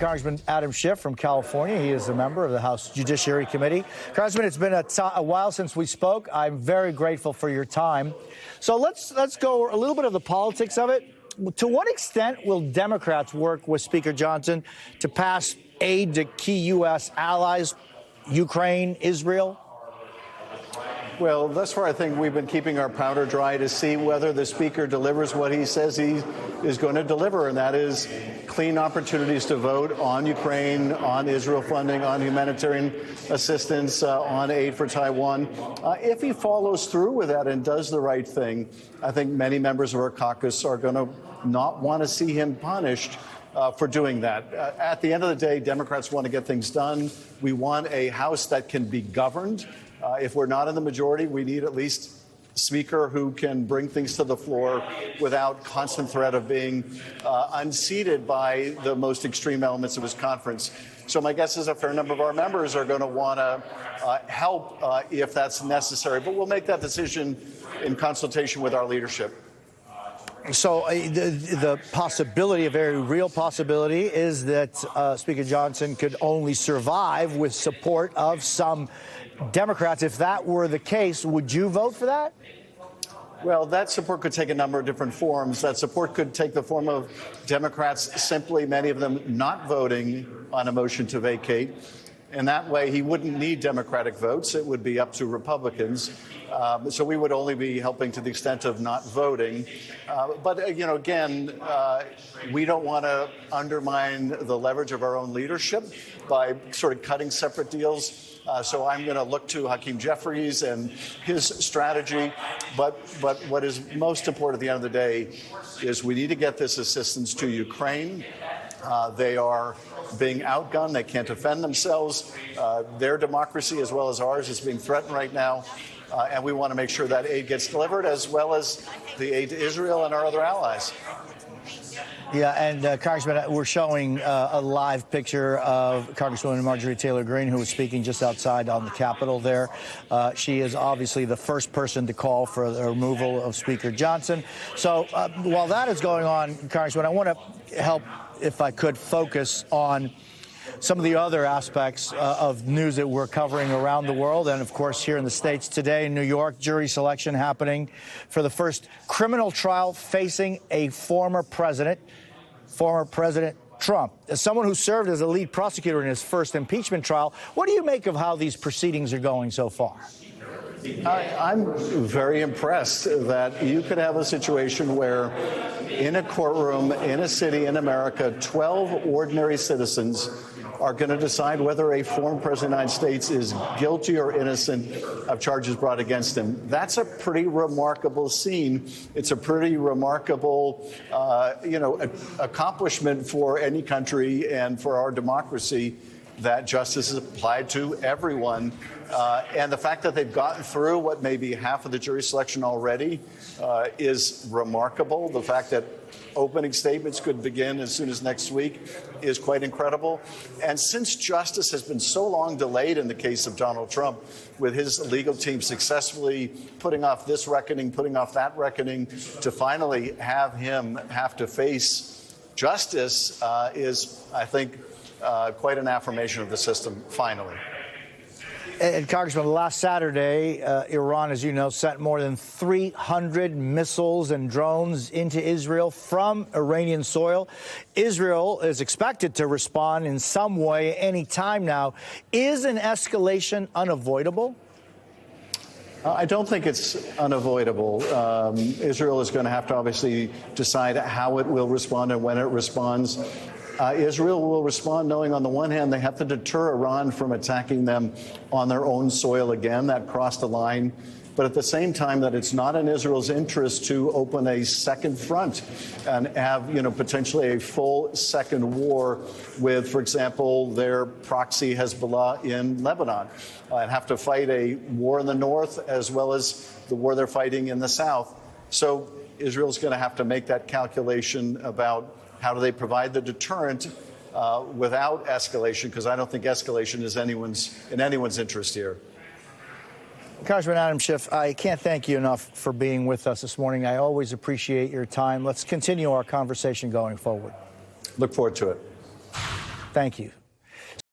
Congressman Adam Schiff from California. He is a member of the House Judiciary Committee. Congressman, it's been a while since we spoke. I'm very grateful for your time. So let's go a little bit of the politics of it. To what extent will Democrats work with Speaker Johnson to pass aid to key U.S. allies, Ukraine, Israel? Well, thus far, I think we've been keeping our powder dry to see whether the Speaker delivers what he says he is going to deliver, and that is clean opportunities to vote on Ukraine, on Israel funding, on humanitarian assistance, on aid for Taiwan. If he follows through with that and does the right thing, I think many members of our caucus are going to not want to see him punished for doing that. At the end of the day, Democrats want to get things done. We want a House that can be governed. If we're not in the majority, we need at least a Speaker who can bring things to the floor without constant threat of being unseated by the most extreme elements of his conference. So my guess is a fair number of our members are going to want to help if that's necessary. But we'll make that decision in consultation with our leadership. So the possibility, a very real possibility, is that Speaker Johnson could only survive with support of some Democrats. If that were the case, would you vote for that? Well, that support could take a number of different forms. That support could take the form of Democrats simply, many of them, not voting on a motion to vacate. And that way, he wouldn't need Democratic votes. It would be up to Republicans. So we would only be helping to the extent of not voting. But, you know, again, we don't want to undermine the leverage of our own leadership by sort of cutting separate deals. So I'm going to look to Hakeem Jeffries and his strategy. But what is most important at the end of the day is we need to get this assistance to Ukraine. They are being outgunned. They can't defend themselves. Their democracy, as well as ours, is being threatened right now. And we want to make sure that aid gets delivered, as well as the aid to Israel and our other allies. Yeah, and Congressman, we're showing a live picture of Congresswoman Marjorie Taylor Greene, who was speaking just outside on the Capitol there. She is obviously the first person to call for the removal of Speaker Johnson. So while that is going on, Congressman, I want to help, if I could, focus on some of the other aspects of news that we're covering around the world. And, of course, here in the States today, in New York, jury selection happening for the first criminal trial facing a former President Trump. As someone who served as a lead prosecutor in his first impeachment trial, what do you make of how these proceedings are going so far? I'm very impressed that you could have a situation where in a courtroom in a city in America, 12 ordinary citizens are going to decide whether a former president of the United States is guilty or innocent of charges brought against him. That's a pretty remarkable scene. It's a pretty remarkable, accomplishment for any country and for our democracy that justice is applied to everyone. And the fact that they've gotten through what may be half of the jury selection already is remarkable. The fact that opening statements could begin as soon as next week is quite incredible. And since justice has been so long delayed in the case of Donald Trump, with his legal team successfully putting off this reckoning, putting off that reckoning, to finally have him have to face justice is, I think, quite an affirmation of the system, finally. And Congressman, last Saturday, Iran, as you know, sent more than 300 missiles and drones into Israel from Iranian soil. Israel is expected to respond in some way any time now. Is an escalation unavoidable? I don't think it's unavoidable. Israel is going to have to obviously decide how it will respond and when it responds. Israel will respond knowing, on the one hand, they have to deter Iran from attacking them on their own soil again. That crossed the line. But at the same time, that it's not in Israel's interest to open a second front and have, potentially a full second war with, for example, their proxy Hezbollah in Lebanon, and have to fight a war in the north as well as the war they're fighting in the south. So Israel's going to have to make that calculation about how do they provide the deterrent without escalation, because I don't think escalation is in anyone's interest here. Congressman Adam Schiff, I can't thank you enough for being with us this morning. I always appreciate your time. Let's continue our conversation going forward. Look forward to it. Thank you.